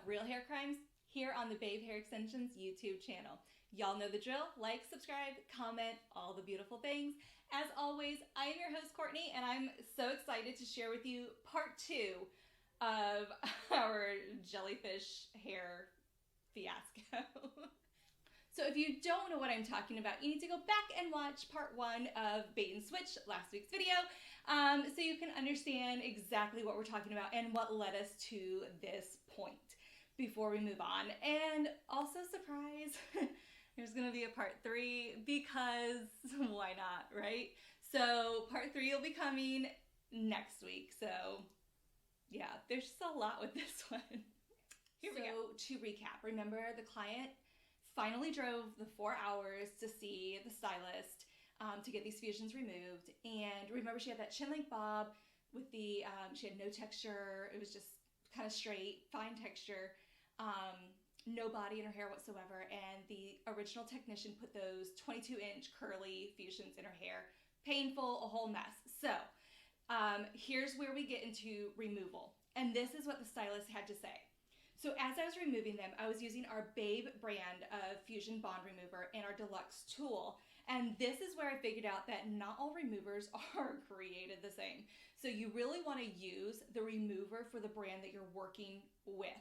real hair crimes here on the Babe Hair Extensions YouTube channel. Y'all know the drill. Like, subscribe, comment, all the beautiful things. As always, I am your host, Courtney, and I'm so excited to share with you part 2 of our jellyfish hair fiasco. So if you don't know what I'm talking about, you need to go back and watch part 1 of Bait and Switch, last week's video, so you can understand exactly what we're talking about and what led us to this point before we move on. And also, surprise, there's going to be a part 3 because why not, right? So part 3 will be coming next week. So yeah, there's just a lot with this one. Here we go. To recap, remember the client finally drove the 4 hours to see the stylist to get these fusions removed. And remember, she had that chin length bob with the, she had no texture. It was just kind of straight, fine texture, no body in her hair whatsoever. And the original technician put those 22-inch curly fusions in her hair. Painful, a whole mess. So here's where we get into removal. And this is what the stylist had to say. So as I was removing them, I was using our Babe brand of Fusion Bond Remover and our Deluxe tool. And this is where I figured out that not all removers are created the same. So you really want to use the remover for the brand that you're working with.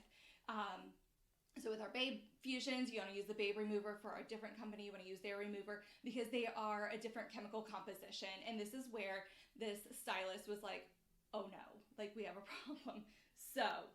So with our Babe Fusions, you want to use the Babe remover. For a different company, you want to use their remover because they are a different chemical composition. And this is where this stylist was like, oh no, like we have a problem. So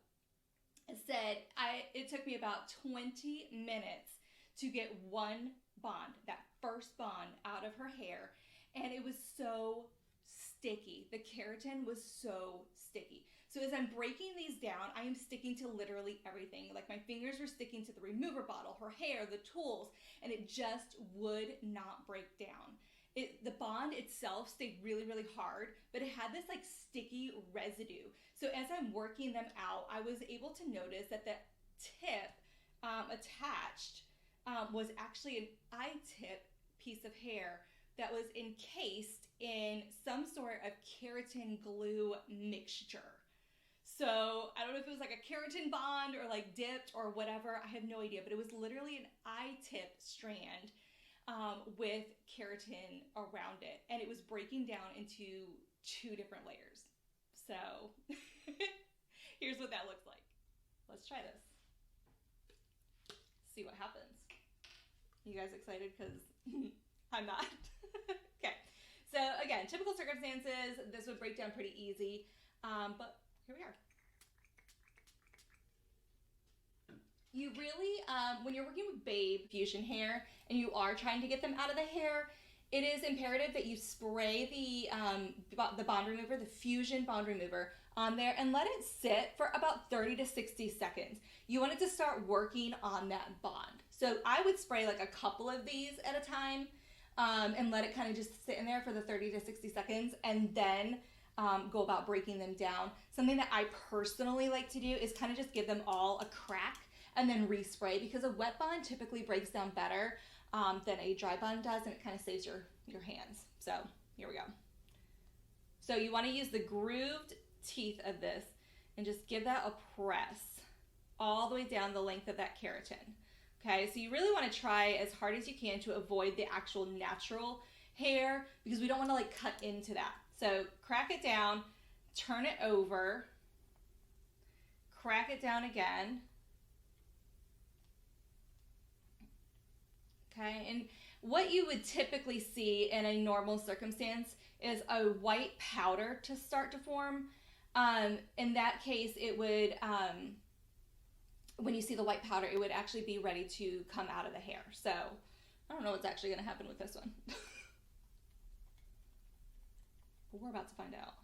it took me about 20 minutes to get one bond, that first bond, out of her hair. And it was so sticky. The keratin was so sticky. So as I'm breaking these down, I am sticking to literally everything. Like my fingers were sticking to the remover bottle, her hair, the tools, and it just would not break down. The bond itself stayed really, really hard, but it had this like sticky residue. So as I'm working them out, I was able to notice that the tip attached was actually an eye-tip piece of hair that was encased in some sort of keratin glue mixture. So I don't know if it was like a keratin bond or like dipped or whatever. I have no idea, but it was literally an eye-tip strand with keratin around it, and it was breaking down into 2 different layers. So here's what that looks like. Let's try this. See what happens. You guys excited? Because I'm not. Okay. So again, typical circumstances, this would break down pretty easy, but here we are. You really, when you're working with Babe Fusion hair and you are trying to get them out of the hair, it is imperative that you spray the bond remover, the Fusion Bond Remover, on there and let it sit for about 30 to 60 seconds. You want it to start working on that bond. So I would spray like a couple of these at a time and let it kind of just sit in there for the 30 to 60 seconds and then go about breaking them down. Something that I personally like to do is kind of just give them all a crack and then respray, because a wet bond typically breaks down better than a dry bond does, and it kind of saves your hands. So here we go. So you want to use the grooved teeth of this and just give that a press all the way down the length of that keratin. Okay, so you really want to try as hard as you can to avoid the actual natural hair, because we don't want to like cut into that. So crack it down, turn it over, crack it down again. Okay, and what you would typically see in a normal circumstance is a white powder to start to form. In that case, it would, when you see the white powder, it would actually be ready to come out of the hair. So I don't know what's actually going to happen with this one. But we're about to find out.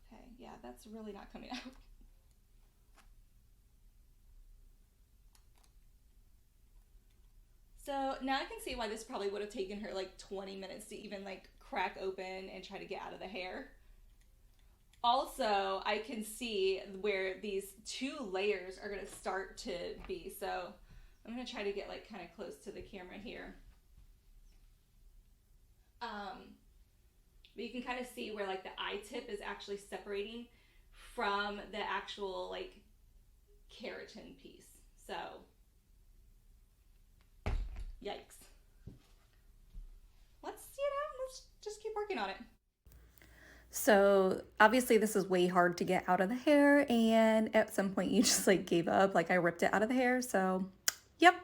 Okay, yeah, that's really not coming out. So now I can see why this probably would have taken her like 20 minutes to even like crack open and try to get out of the hair. Also, I can see where these 2 layers are going to start to be. So I'm going to try to get like kind of close to the camera here. but you can kind of see where like the eye tip is actually separating from the actual like keratin piece. So, yikes. Let's just keep working on it. So obviously this is way hard to get out of the hair, and at some point you just like gave up, like I ripped it out of the hair. So yep,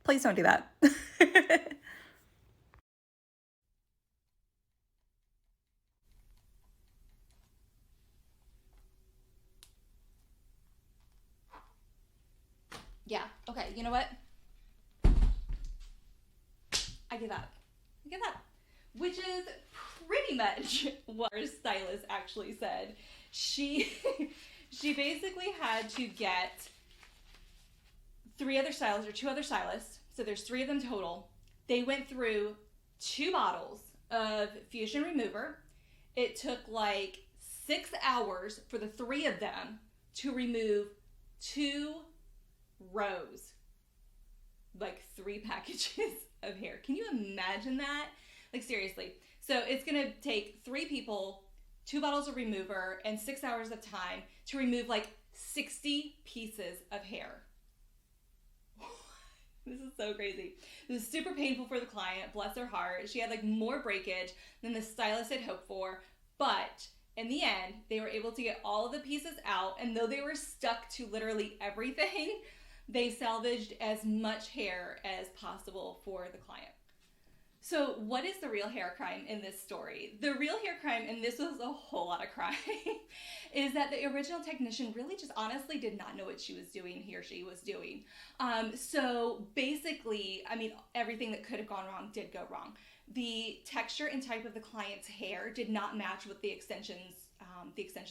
please don't do that. Yeah, okay, you know what? I give up. I give up. Which is pretty much what our stylist actually said. She she basically had to get two other stylists, so there's 3 of them total. They went through 2 bottles of fusion remover. It took like 6 hours for the 3 of them to remove 2 rows, like 3 packages of hair. Can you imagine that? Like seriously. So it's gonna take 3 people, 2 bottles of remover, and 6 hours of time to remove like 60 pieces of hair. This is so crazy. It was super painful for the client, bless her heart. She had like more breakage than the stylist had hoped for, but in the end, they were able to get all of the pieces out, and though they were stuck to literally everything, they salvaged as much hair as possible for the client. So what is the real hair crime in this story? The real hair crime, and this was a whole lot of crime, is that the original technician really just honestly did not know what she was doing, he or she was doing. So basically, I mean, everything that could have gone wrong did go wrong. The texture and type of the client's hair did not match with the extensions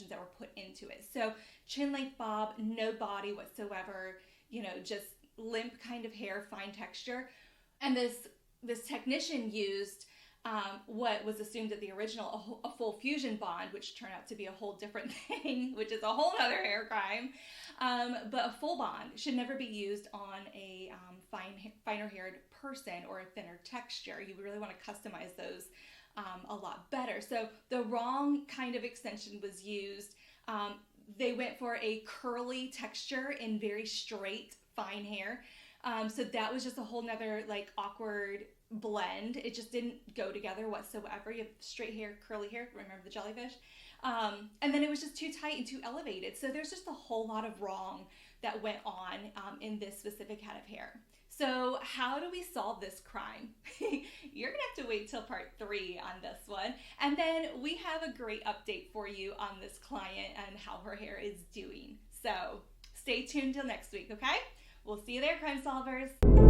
that were put into it. So chin length bob, no body whatsoever, you know, just limp kind of hair, fine texture. And this technician used what was assumed at the original, a full fusion bond, which turned out to be a whole different thing, which is a whole other hair crime. But a full bond should never be used on a finer haired person or a thinner texture. You really want to customize those a lot better. So the wrong kind of extension was used. They went for a curly texture in very straight, fine hair. So that was just a whole nother like awkward blend. It just didn't go together whatsoever. You have straight hair, curly hair, remember the jellyfish? And then it was just too tight and too elevated. So there's just a whole lot of wrong that went on in this specific head of hair. So how do we solve this crime? You're gonna have to wait till part 3 on this one. And then we have a great update for you on this client and how her hair is doing. So stay tuned till next week, okay? We'll see you there, crime solvers.